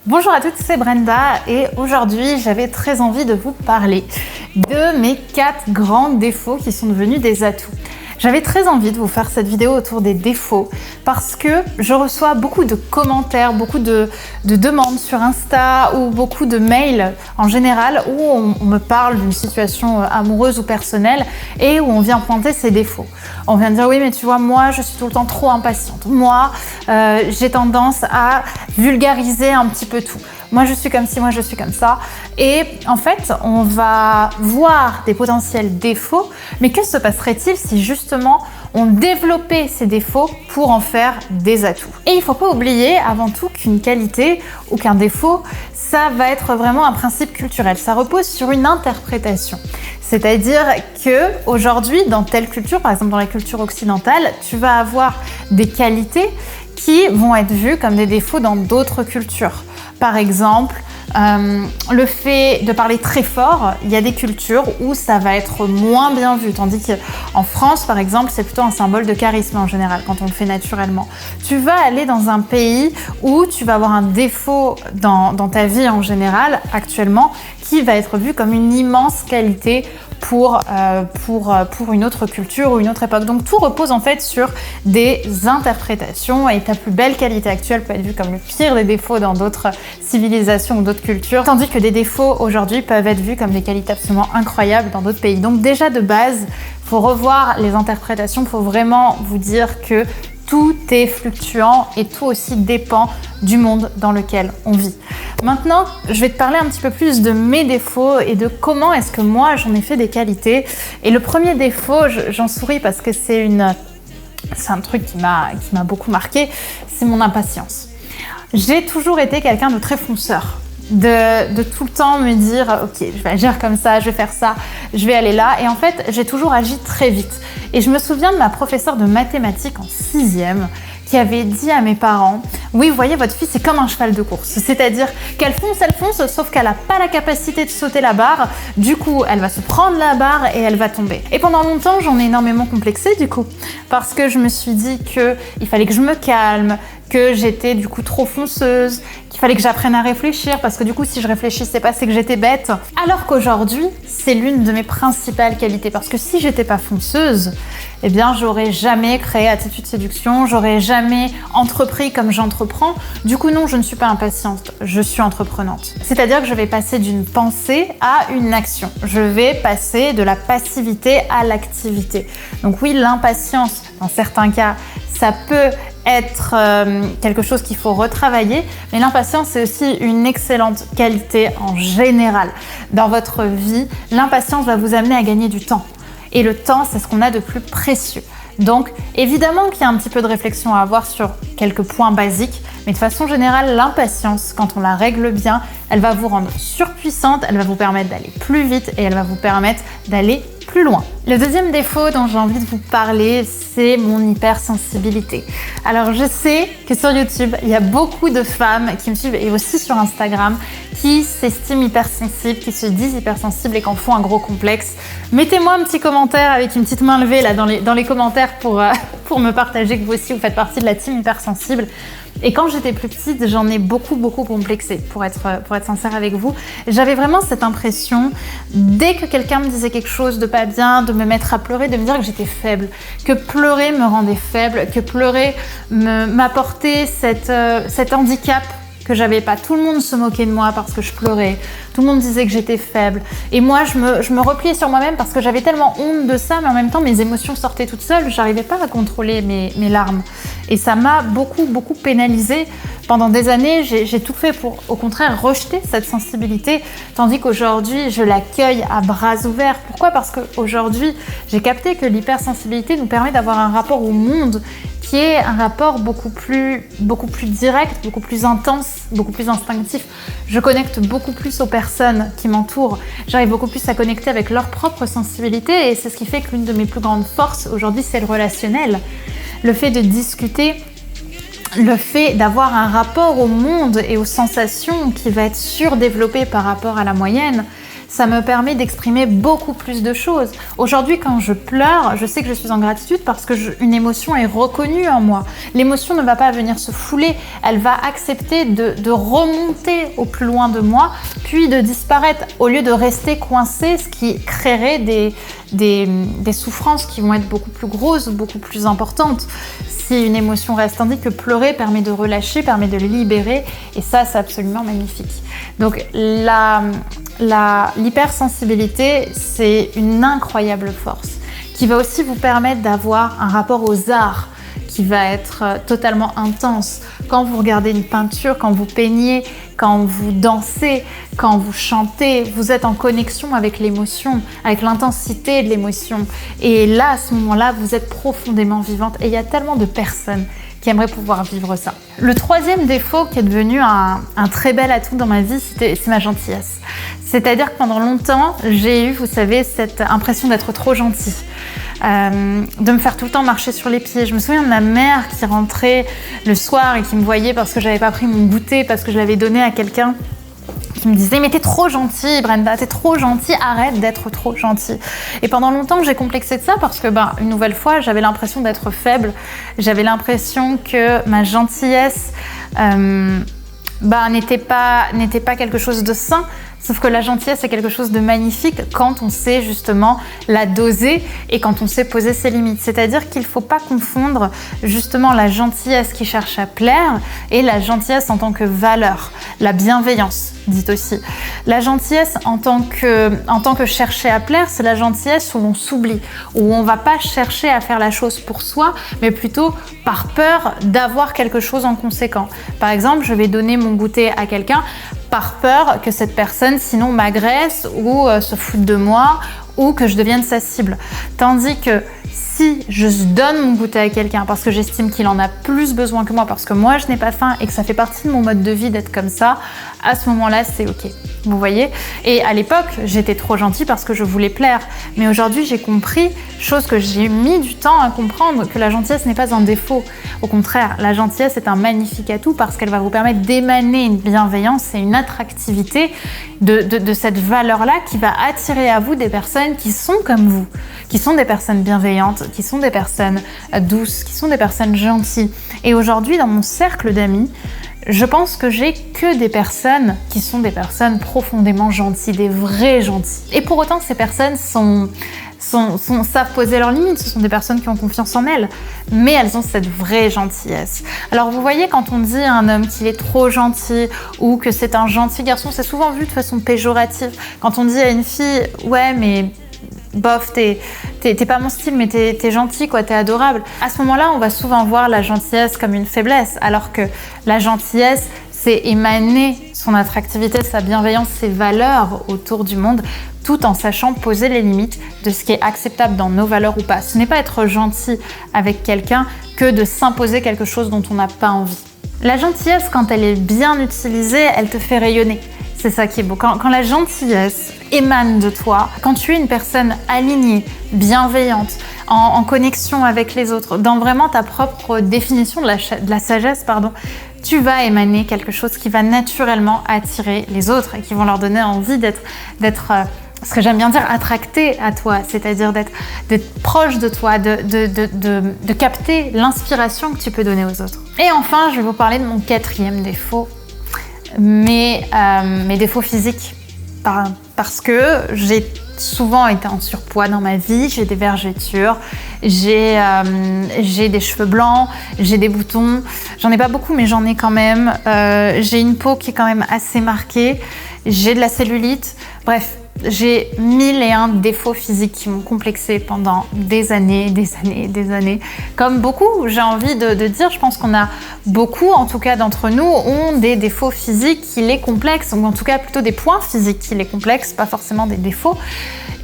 Bonjour à toutes, c'est Brenda et aujourd'hui j'avais très envie de vous parler de mes 4 grands défauts qui sont devenus des atouts. J'avais très envie de vous faire cette vidéo autour des défauts parce que je reçois beaucoup de commentaires, beaucoup de demandes sur Insta ou beaucoup de mails en général où on me parle d'une situation amoureuse ou personnelle et où on vient pointer ses défauts. On vient dire oui mais tu vois moi je suis tout le temps trop impatiente, moi j'ai tendance à vulgariser un petit peu tout. Moi je suis comme ci, moi je suis comme ça. Et en fait, on va voir des potentiels défauts, mais que se passerait-il si justement on développait ces défauts pour en faire des atouts? Et il ne faut pas oublier avant tout qu'une qualité ou qu'un défaut, ça va être vraiment un principe culturel. Ça repose sur une interprétation. C'est-à-dire que aujourd'hui, dans telle culture, par exemple dans la culture occidentale, tu vas avoir des qualités qui vont être vues comme des défauts dans d'autres cultures. Par exemple, le fait de parler très fort, il y a des cultures où ça va être moins bien vu, tandis qu'en France, par exemple, c'est plutôt un symbole de charisme en général, quand on le fait naturellement. Tu vas aller dans un pays où tu vas avoir un défaut dans ta vie en général, actuellement, qui va être vu comme une immense qualité pour une autre culture ou une autre époque. Donc tout repose en fait sur des interprétations et ta plus belle qualité actuelle peut être vue comme le pire des défauts dans d'autres civilisations ou d'autres cultures, tandis que des défauts aujourd'hui peuvent être vus comme des qualités absolument incroyables dans d'autres pays. Donc déjà de base, il faut revoir les interprétations, il faut vraiment vous dire que tout est fluctuant et tout aussi dépend du monde dans lequel on vit. Maintenant, je vais te parler un petit peu plus de mes défauts et de comment est-ce que moi j'en ai fait des qualités. Et le premier défaut, j'en souris parce que c'est un truc qui m'a beaucoup marqué, c'est mon impatience. J'ai toujours été quelqu'un de très fonceur. De tout le temps me dire ok, je vais agir comme ça, je vais faire ça, je vais aller là. Et en fait, j'ai toujours agi très vite. Et je me souviens de ma professeure de mathématiques en 6e qui avait dit à mes parents « Oui, vous voyez, votre fille, c'est comme un cheval de course. C'est-à-dire qu'elle fonce, sauf qu'elle n'a pas la capacité de sauter la barre. Du coup, elle va se prendre la barre et elle va tomber. » Et pendant longtemps, j'en ai énormément complexé, du coup, parce que je me suis dit qu'il fallait que je me calme, que j'étais du coup trop fonceuse, qu'il fallait que j'apprenne à réfléchir parce que du coup si je réfléchissais pas c'est que j'étais bête. Alors qu'aujourd'hui c'est l'une de mes principales qualités parce que si j'étais pas fonceuse, eh bien j'aurais jamais créé Attitude Séduction, j'aurais jamais entrepris comme j'entreprends. Du coup non, je ne suis pas impatiente, je suis entreprenante. C'est-à-dire que je vais passer d'une pensée à une action. Je vais passer de la passivité à l'activité. Donc oui, l'impatience dans certains cas ça peut être quelque chose qu'il faut retravailler, mais l'impatience c'est aussi une excellente qualité en général. Dans votre vie, l'impatience va vous amener à gagner du temps. Et le temps, c'est ce qu'on a de plus précieux. Donc, évidemment qu'il y a un petit peu de réflexion à avoir sur quelques points basiques, mais de façon générale, l'impatience, quand on la règle bien, elle va vous rendre surpuissante, elle va vous permettre d'aller plus vite et elle va vous permettre d'aller plus loin. Le deuxième défaut dont j'ai envie de vous parler, c'est mon hypersensibilité. Alors je sais que sur YouTube, il y a beaucoup de femmes qui me suivent et aussi sur Instagram qui s'estiment hypersensibles, qui se disent hypersensibles et qui en font un gros complexe. Mettez-moi un petit commentaire avec une petite main levée là dans les commentaires pour me partager que vous aussi vous faites partie de la team hypersensible. Et quand j'étais plus petite, j'en ai beaucoup complexé, pour être sincère avec vous. J'avais vraiment cette impression, dès que quelqu'un me disait quelque chose de pas bien, de me mettre à pleurer, de me dire que j'étais faible, que pleurer me rendait faible, que pleurer m'apportait cet handicap que j'avais pas. Tout le monde se moquait de moi parce que je pleurais. Tout le monde disait que j'étais faible. Et moi, je me repliais sur moi-même parce que j'avais tellement honte de ça, mais en même temps, mes émotions sortaient toutes seules. J'arrivais pas à contrôler mes larmes. Et ça m'a beaucoup pénalisée. Pendant des années, j'ai tout fait pour, au contraire, rejeter cette sensibilité, tandis qu'aujourd'hui, je l'accueille à bras ouverts. Pourquoi ? Parce qu'aujourd'hui, j'ai capté que l'hypersensibilité nous permet d'avoir un rapport au monde qui est un rapport beaucoup plus direct, beaucoup plus intense, beaucoup plus instinctif. Je connecte beaucoup plus aux personnes qui m'entourent. J'arrive beaucoup plus à connecter avec leur propre sensibilité et c'est ce qui fait que l'une de mes plus grandes forces aujourd'hui, c'est le relationnel. Le fait de discuter, le fait d'avoir un rapport au monde et aux sensations qui va être surdéveloppé par rapport à la moyenne, ça me permet d'exprimer beaucoup plus de choses. Aujourd'hui, quand je pleure, je sais que je suis en gratitude parce que une émotion est reconnue en moi. L'émotion ne va pas venir se fouler, elle va accepter de remonter au plus loin de moi, puis de disparaître, au lieu de rester coincée, ce qui créerait des souffrances qui vont être beaucoup plus grosses, beaucoup plus importantes. Si une émotion reste, tandis que pleurer permet de relâcher, permet de libérer, et ça, c'est absolument magnifique. Donc l'hypersensibilité, c'est une incroyable force qui va aussi vous permettre d'avoir un rapport aux arts qui va être totalement intense. Quand vous regardez une peinture, quand vous peignez, quand vous dansez, quand vous chantez, vous êtes en connexion avec l'émotion, avec l'intensité de l'émotion. Et là, à ce moment-là, vous êtes profondément vivante. Et il y a tellement de personnes qui aimeraient pouvoir vivre ça. Le troisième défaut qui est devenu un très bel atout dans ma vie, c'est ma gentillesse. C'est-à-dire que pendant longtemps, j'ai eu, vous savez, cette impression d'être trop gentille. De me faire tout le temps marcher sur les pieds. Je me souviens de ma mère qui rentrait le soir et qui me voyait parce que j'avais pas pris mon goûter, parce que je l'avais donné à quelqu'un, qui me disait « Mais t'es trop gentille, Brenda, t'es trop gentille, arrête d'être trop gentille. » Et pendant longtemps, j'ai complexé de ça parce que, une nouvelle fois, j'avais l'impression d'être faible. J'avais l'impression que ma gentillesse n'était pas quelque chose de sain. Sauf que la gentillesse est quelque chose de magnifique quand on sait justement la doser et quand on sait poser ses limites. C'est-à-dire qu'il ne faut pas confondre justement la gentillesse qui cherche à plaire et la gentillesse en tant que valeur, la bienveillance, dit aussi. La gentillesse en tant que chercher à plaire, c'est la gentillesse où on s'oublie, où on ne va pas chercher à faire la chose pour soi, mais plutôt par peur d'avoir quelque chose en conséquent. Par exemple, je vais donner mon goûter à quelqu'un par peur que cette personne sinon m'agresse ou se foute de moi ou que je devienne sa cible. Tandis que si je donne mon goûter à quelqu'un parce que j'estime qu'il en a plus besoin que moi, parce que moi je n'ai pas faim et que ça fait partie de mon mode de vie d'être comme ça, à ce moment-là c'est ok. Vous voyez? Et à l'époque, j'étais trop gentille parce que je voulais plaire. Mais aujourd'hui, j'ai compris, chose que j'ai mis du temps à comprendre, que la gentillesse n'est pas un défaut. Au contraire, la gentillesse est un magnifique atout parce qu'elle va vous permettre d'émaner une bienveillance et une attractivité de cette valeur-là qui va attirer à vous des personnes qui sont comme vous, qui sont des personnes bienveillantes, qui sont des personnes douces, qui sont des personnes gentilles. Et aujourd'hui, dans mon cercle d'amis, je pense que j'ai que des personnes qui sont des personnes profondément gentilles, des vrais gentils. Et pour autant, ces personnes savent poser leurs limites, ce sont des personnes qui ont confiance en elles, mais elles ont cette vraie gentillesse. Alors vous voyez, quand on dit à un homme qu'il est trop gentil ou que c'est un gentil garçon, c'est souvent vu de façon péjorative. Quand on dit à une fille « ouais mais bof, t'es pas mon style, mais t'es gentil, quoi, t'es adorable », à ce moment-là, on va souvent voir la gentillesse comme une faiblesse, alors que la gentillesse, c'est émaner son attractivité, sa bienveillance, ses valeurs autour du monde, tout en sachant poser les limites de ce qui est acceptable dans nos valeurs ou pas. Ce n'est pas être gentil avec quelqu'un que de s'imposer quelque chose dont on n'a pas envie. La gentillesse, quand elle est bien utilisée, elle te fait rayonner. C'est ça qui est beau. Quand la gentillesse émane de toi, quand tu es une personne alignée, bienveillante, en connexion avec les autres, dans vraiment ta propre définition de la sagesse, tu vas émaner quelque chose qui va naturellement attirer les autres et qui vont leur donner envie d'être ce que j'aime bien dire, attracté à toi, c'est-à-dire d'être proche de toi, de capter l'inspiration que tu peux donner aux autres. Et enfin, je vais vous parler de mon quatrième défaut, mes défauts physiques. Parce que j'ai souvent été en surpoids dans ma vie, j'ai des vergetures, j'ai des cheveux blancs, j'ai des boutons, j'en ai pas beaucoup mais j'en ai quand même, j'ai une peau qui est quand même assez marquée, j'ai de la cellulite, bref, j'ai 1001 défauts physiques qui m'ont complexé pendant des années. Comme beaucoup, j'ai envie de dire, je pense qu'on a beaucoup, en tout cas d'entre nous, ont des défauts physiques qui les complexent, ou en tout cas plutôt des points physiques qui les complexent, pas forcément des défauts.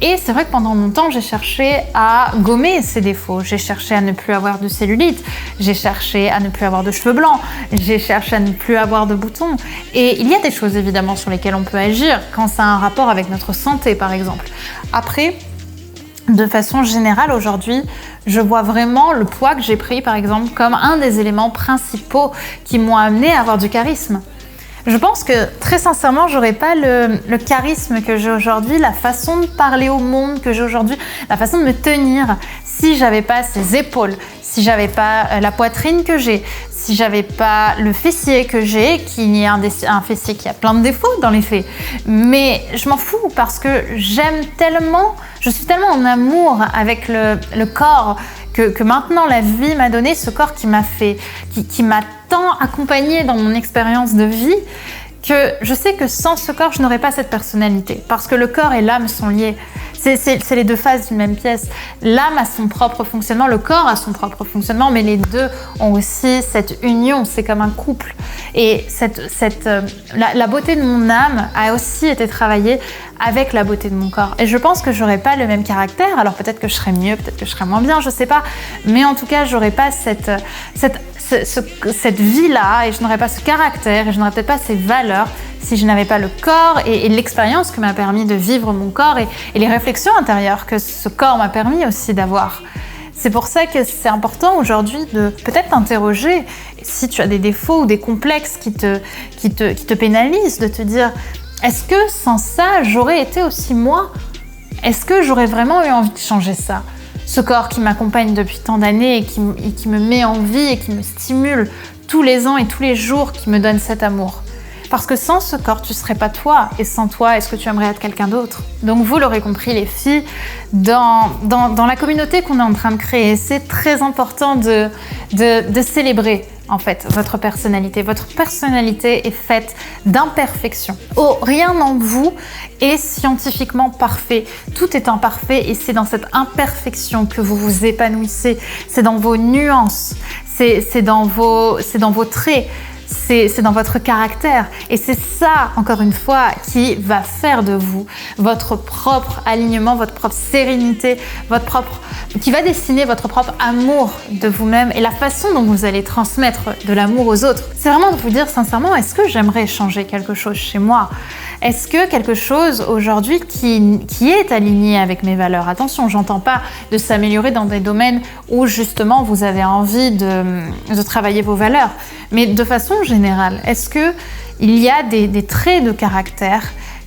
Et c'est vrai que pendant longtemps, j'ai cherché à gommer ces défauts. J'ai cherché à ne plus avoir de cellulite, j'ai cherché à ne plus avoir de cheveux blancs, j'ai cherché à ne plus avoir de boutons. Et il y a des choses évidemment sur lesquelles on peut agir quand ça a un rapport avec notre santé, par exemple. Après, de façon générale, aujourd'hui, je vois vraiment le poids que j'ai pris, par exemple, comme un des éléments principaux qui m'ont amené à avoir du charisme. Je pense que très sincèrement, j'aurais pas le charisme que j'ai aujourd'hui, la façon de parler au monde que j'ai aujourd'hui, la façon de me tenir si j'avais pas ces épaules, si j'avais pas la poitrine que j'ai, si j'avais pas le fessier que j'ai, qui est un fessier qui a plein de défauts dans les faits. Mais je m'en fous parce que j'aime tellement, je suis tellement en amour avec le corps que maintenant la vie m'a donné, ce corps qui m'a fait, qui m'a tant accompagné dans mon expérience de vie, que je sais que sans ce corps, je n'aurais pas cette personnalité. Parce que le corps et l'âme sont liés. C'est les deux faces d'une même pièce. L'âme a son propre fonctionnement, le corps a son propre fonctionnement, mais les deux ont aussi cette union, c'est comme un couple. Et la beauté de mon âme a aussi été travaillée avec la beauté de mon corps. Et je pense que j'aurais pas le même caractère, alors peut-être que je serais mieux, peut-être que je serais moins bien, je sais pas, mais en tout cas, j'aurais pas cette vie-là, et je n'aurais pas ce caractère, et je n'aurais peut-être pas ces valeurs si je n'avais pas le corps et l'expérience que m'a permis de vivre mon corps et les réflexions intérieures que ce corps m'a permis aussi d'avoir. C'est pour ça que c'est important aujourd'hui de peut-être t'interroger si tu as des défauts ou des complexes qui te pénalisent, de te dire est-ce que sans ça j'aurais été aussi moi? Est-ce que j'aurais vraiment eu envie de changer ça? Ce corps qui m'accompagne depuis tant d'années et qui me met en vie et qui me stimule tous les ans et tous les jours, qui me donne cet amour. Parce que sans ce corps, tu ne serais pas toi. Et sans toi, est-ce que tu aimerais être quelqu'un d'autre? Donc vous l'aurez compris les filles, dans la communauté qu'on est en train de créer, c'est très important de célébrer en fait votre personnalité. Votre personnalité est faite d'imperfections. Oh, rien en vous est scientifiquement parfait. Tout est imparfait et c'est dans cette imperfection que vous vous épanouissez. C'est dans vos nuances, c'est dans vos traits. C'est dans votre caractère et c'est ça, encore une fois, qui va faire de vous votre propre alignement, votre propre sérénité, qui va dessiner votre propre amour de vous-même et la façon dont vous allez transmettre de l'amour aux autres. C'est vraiment de vous dire sincèrement, est-ce que j'aimerais changer quelque chose chez moi? Est-ce que quelque chose aujourd'hui qui est aligné avec mes valeurs? Attention, j'entends pas de s'améliorer dans des domaines où justement vous avez envie de travailler vos valeurs, mais de façon générale, est-ce que il y a des traits de caractère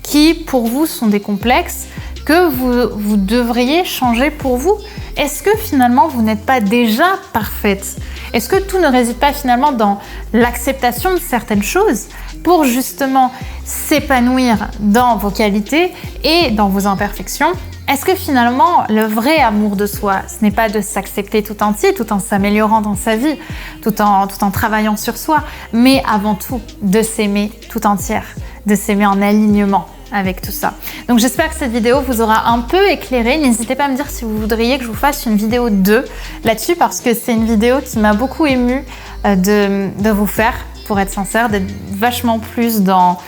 qui pour vous sont des complexes que vous devriez changer pour vous? Est-ce que finalement vous n'êtes pas déjà parfaite? Est-ce que tout ne réside pas finalement dans l'acceptation de certaines choses pour justement s'épanouir dans vos qualités et dans vos imperfections? Est-ce que finalement le vrai amour de soi, ce n'est pas de s'accepter tout entier, tout en s'améliorant dans sa vie, tout en travaillant sur soi, mais avant tout de s'aimer tout entière, de s'aimer en alignement avec tout ça. Donc j'espère que cette vidéo vous aura un peu éclairé. N'hésitez pas à me dire si vous voudriez que je vous fasse une vidéo 2 là-dessus, parce que c'est une vidéo qui m'a beaucoup émue de vous faire, pour être sincère, d'être vachement plus dans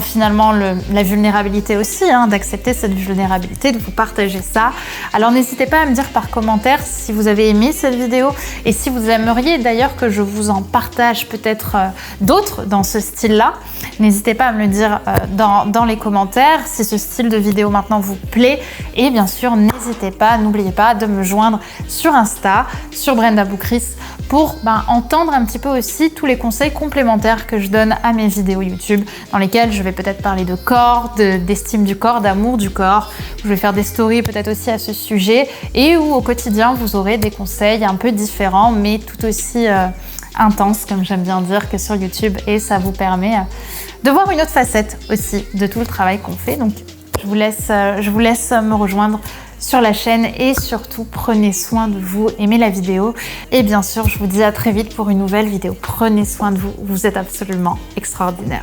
finalement la vulnérabilité aussi, d'accepter cette vulnérabilité, de vous partager ça. Alors n'hésitez pas à me dire par commentaire si vous avez aimé cette vidéo et si vous aimeriez d'ailleurs que je vous en partage peut-être d'autres dans ce style-là. N'hésitez pas à me le dire dans les commentaires si ce style de vidéo maintenant vous plaît. Et bien sûr, n'oubliez pas de me joindre sur Insta, sur Brenda Boukris, pour entendre un petit peu aussi tous les conseils complémentaires que je donne à mes vidéos YouTube, dans lesquelles je vais peut-être parler de corps, d'estime du corps, d'amour du corps. Je vais faire des stories peut-être aussi à ce sujet, et où au quotidien vous aurez des conseils un peu différents, mais tout aussi intenses, comme j'aime bien dire, que sur YouTube, et ça vous permet de voir une autre facette aussi de tout le travail qu'on fait. Donc je vous laisse me rejoindre sur la chaîne et surtout prenez soin de vous, aimez la vidéo et bien sûr je vous dis à très vite pour une nouvelle vidéo. Prenez soin de vous, vous êtes absolument extraordinaire.